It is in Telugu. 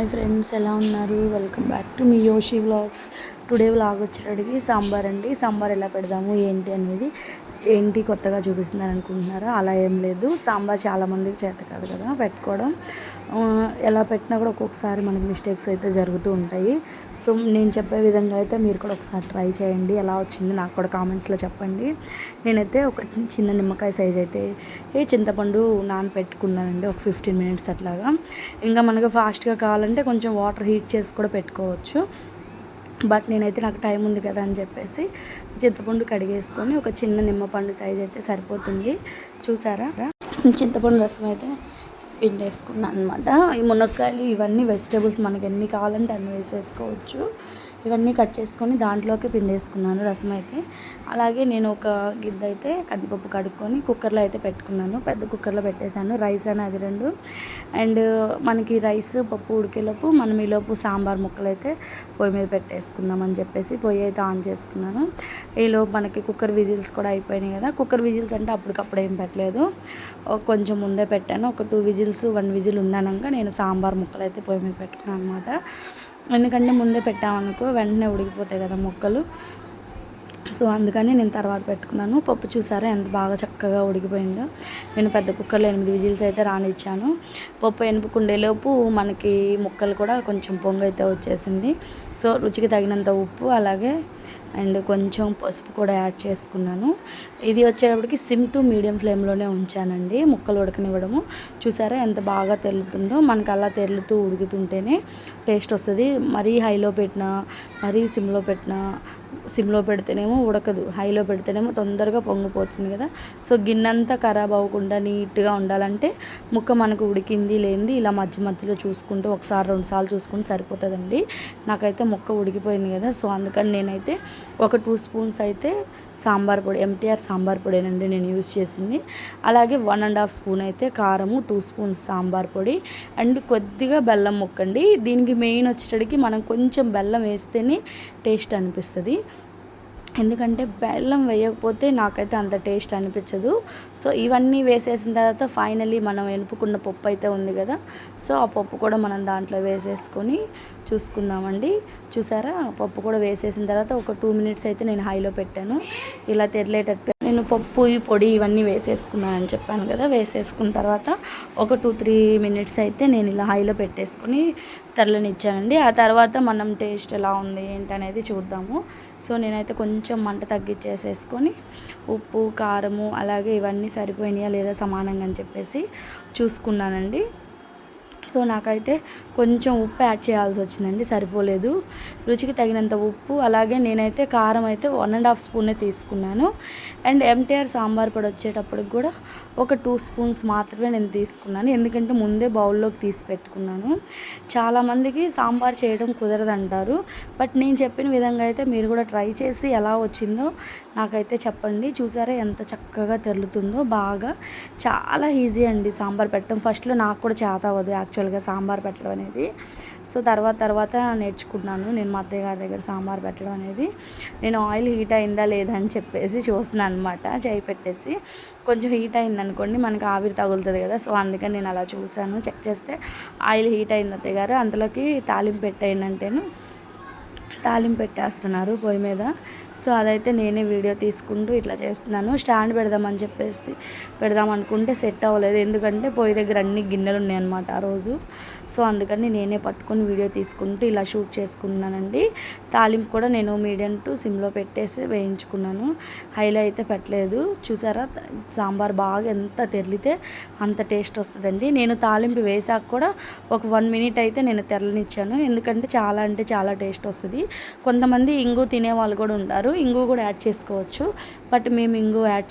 హాయ్ ఫ్రెండ్స్, ఎలా ఉన్నారు? వెల్కమ్ బ్యాక్ టు మీ యోషి వ్లాగ్స్. టుడే వ్లాగ్ వచ్చేటడికి సాంబార్ అండి. సాంబార్ ఎలా పెడదాము ఏంటి అనేది కొత్తగా చూపిస్తున్నారు అనుకుంటున్నారా? అలా ఏం లేదు. సాంబార్ చాలామందికి చేత కాదు కదా పెట్టుకోవడం. ఎలా పెట్టినా కూడా ఒక్కొక్కసారి మనకి మిస్టేక్స్ అయితే జరుగుతూ ఉంటాయి. సో నేను చెప్పే విధంగా అయితే మీరు కూడా ఒకసారి ట్రై చేయండి. ఎలా వచ్చింది నాకు కూడా కామెంట్స్లో చెప్పండి. నేనైతే ఒక చిన్న నిమ్మకాయ సైజ్ అయితే చింతపండు నానపెట్టుకున్నానండి, ఒక 15 మినిట్స్ అట్లాగా. ఇంకా మనకు ఫాస్ట్గా కావాలంటే కొంచెం వాటర్ హీట్ చేసి కూడా పెట్టుకోవచ్చు. బట్ నేనైతే నాకు టైం ఉంది కదా అని చెప్పేసి చింతపండు కడిగేసుకొని ఒక చిన్న నిమ్మపండు సైజ్ అయితే సరిపోతుంది. చూసారా, చింతపండు రసం అయితే పిండేసుకున్నాను అనమాట. ఈ మునక్కాయలు ఇవన్నీ వెజిటేబుల్స్ మనకి ఎన్ని కావాలంటే అన్ని వేసేసుకోవచ్చు. ఇవన్నీ కట్ చేసుకొని దాంట్లోకి పిండేసుకున్నాను రసం అయితే. అలాగే నేను ఒక గిద్ద అయితే కందిపప్పు కడుక్కొని కుక్కర్లో అయితే పెట్టుకున్నాను. పెద్ద కుక్కర్లో పెట్టేశాను. రైస్ అని అది రెండు. అండ్ మనకి రైస్ పప్పు ఉడికేలోపు మనం ఈలోపు సాంబార్ ముక్కలు అయితే పొయ్యి మీద పెట్టేసుకుందామని చెప్పేసి పొయ్యి అయితే ఆన్ చేసుకున్నాను. ఈలోపు మనకి కుక్కర్ విజిల్స్ కూడా అయిపోయినాయి కదా. కుక్కర్ విజిల్స్ అంటే అప్పటికప్పుడు ఏం పెట్టలేదు, కొంచెం ముందే పెట్టాను. ఒక 2 విజిల్స్ 1 విజిల్ ఉందనగా నేను సాంబార్ ముక్కలు అయితే పొయ్యి మీద పెట్టుకున్నాను అనమాట. ఎందుకంటే ముందే పెట్టామనుకో వెంటనే ఉడికిపోతాయి కదా ముక్కలు. సో అందుకని నేను తర్వాత పెట్టుకున్నాను. పప్పు చూసారా ఎంత బాగా చక్కగా ఉడికిపోయిందో. నేను పెద్ద కుక్కర్లో 8 విజిల్స్ అయితే రానిచ్చాను. పప్పు ఎనుపుకుండేలోపు మనకి ముక్కలు కూడా కొంచెం పొంగు అయితే వచ్చేసింది. సో రుచికి తగినంత ఉప్పు అలాగే అండ్ కొంచెం పసుపు కూడా యాడ్ చేసుకున్నాను. ఇది వచ్చేటప్పటికి సిమ్ టు మీడియం ఫ్లేమ్లోనే ఉంచానండి ముక్కలు ఉడకనివ్వడము. చూసారా ఎంత బాగా తెరులుతుందో. మనకు అలా తెరులుతూ ఉడుకుతుంటేనే టేస్ట్ వస్తుంది. మరీ హైలో పెట్టినా మరీ సిమ్లో పెడితేనేమో ఉడకదు, హైలో పెడితేనేమో తొందరగా పొంగిపోతుంది కదా. సో గిన్నెంతా ఖరాబ్ అవ్వకుండా నీట్గా ఉండాలంటే ముక్క మనకు ఉడికింది లేనిది ఇలా మధ్యలో చూసుకుంటూ ఒకసారి 2 సార్లు చూసుకుంటే సరిపోతుందండి. నాకైతే ముక్క ఉడికిపోయింది కదా. సో అందుకని నేనైతే ఒక 2 స్పూన్స్ అయితే సాంబార్ పొడి, ఎంటీఆర్ సాంబార్ పొడేనండి నేను యూజ్ చేసింది. అలాగే 1.5 స్పూన్ అయితే కారము, 2 స్పూన్స్ సాంబార్ పొడి అండ్ కొద్దిగా బెల్లం ముక్కండి. దీనికి మెయిన్ వచ్చేటడికి మనం కొంచెం బెల్లం వేస్తేనే టేస్ట్ అనిపిస్తుంది. ఎందుకంటే బెల్లం వేయకపోతే నాకైతే అంత టేస్ట్ అనిపించదు. సో ఇవన్నీ వేసేసిన తర్వాత ఫైనలీ మనం ఎనుపుకున్న పప్పు అయితే ఉంది కదా. సో ఆ పప్పు కూడా మనం దాంట్లో వేసేసుకొని చూసుకుందామండి. చూసారా, పప్పు కూడా వేసేసిన తర్వాత ఒక 2 మినిట్స్ అయితే నేను హైలో పెట్టాను. ఇలా తెరలేటట్టు నేను పప్పు పొడి ఇవన్నీ వేసేసుకున్నానని చెప్పాను కదా. వేసేసుకున్న తర్వాత ఒక 2-3 మినిట్స్ అయితే నేను ఇలా హైలో పెట్టేసుకొని తెరలనిచ్చానండి. ఆ తర్వాత మనం టేస్ట్ ఎలా ఉంది ఏంటనేది చూద్దాము. సో నేనైతే కొంచెం మంట తగ్గించేసేసుకొని ఉప్పు కారము అలాగే ఇవన్నీ సరిపోయినాయా లేదా సమానంగా అని చెప్పేసి చూసుకున్నానండి. సో నాకైతే కొంచెం ఉప్పు యాడ్ చేయాల్సి వచ్చిందండి, సరిపోలేదు. రుచికి తగినంత ఉప్పు అలాగే నేనైతే కారం అయితే 1.5 స్పూనే తీసుకున్నాను. అండ్ ఎంటీఆర్ సాంబార్ పొడి వచ్చేటప్పటికి కూడా ఒక 2 స్పూన్స్ మాత్రమే నేను తీసుకున్నాను. ఎందుకంటే ముందే బౌల్లోకి తీసి పెట్టుకున్నాను. చాలామందికి సాంబార్ చేయడం కుదరదంటారు. బట్ నేను చెప్పిన విధంగా అయితే మీరు కూడా ట్రై చేసి ఎలా వచ్చిందో నాకైతే చెప్పండి. చూసారా ఎంత చక్కగా తెరులుతుందో. బాగా చాలా ఈజీ అండి సాంబార్ పెట్టడం. ఫస్ట్లో నాకు కూడా చేత అవ్వదు యాక్చువల్గా సాంబార్ పెట్టడం అనేది. సో తర్వాత నేర్చుకున్నాను నేను మా అత్తయ్య గారి దగ్గర సాంబార్ పెట్టడం అనేది. నేను ఆయిల్ హీట్ అయిందా లేదా అని చెప్పేసి చూస్తున్నాను అనమాట. చేయి పెట్టేసి కొంచెం హీట్ అయిందనుకోండి మనకి ఆవిరి తగులుతుంది కదా. సో అందుకని నేను అలా చూశాను. చెక్ చేస్తే ఆయిల్ హీట్ అయింది అత్తయ్య గారు, అంతలోకి తాలింపు పెట్టేయండి తాలింపు పెట్టేస్తున్నారు పొయ్యి మీద. సో అదైతే నేనే వీడియో తీసుకుంటూ ఇట్లా చేస్తున్నాను. స్టాండ్ పెడదాం అనుకుంటే సెట్ అవ్వలేదు. ఎందుకంటే పొయ్యి దగ్గర అన్ని గిన్నెలు ఉన్నాయన్నమాట ఆ రోజు. సో అందుకని నేనే పట్టుకొని వీడియో తీసుకుంటూ ఇలా షూట్ చేసుకున్నానండి. తాలింపు కూడా నేను మీడియం టు సిమ్లో పెట్టేసి వేయించుకున్నాను, హైలో అయితే పెట్టలేదు. చూసారా సాంబార్ బాగా ఎంత తెరిలితే అంత టేస్ట్ వస్తుందండి. నేను తాలింపు వేసాక కూడా ఒక 1 మినిట్ అయితే నేను తెరలనిచ్చాను. ఎందుకంటే చాలా అంటే చాలా టేస్ట్ వస్తుంది. కొంతమంది ఇంగు తినే వాళ్ళు కూడా ఉంటారు, ఇంగు కూడా యాడ్ చేసుకోవచ్చు. బట్ మేము ఇంగు యాడ్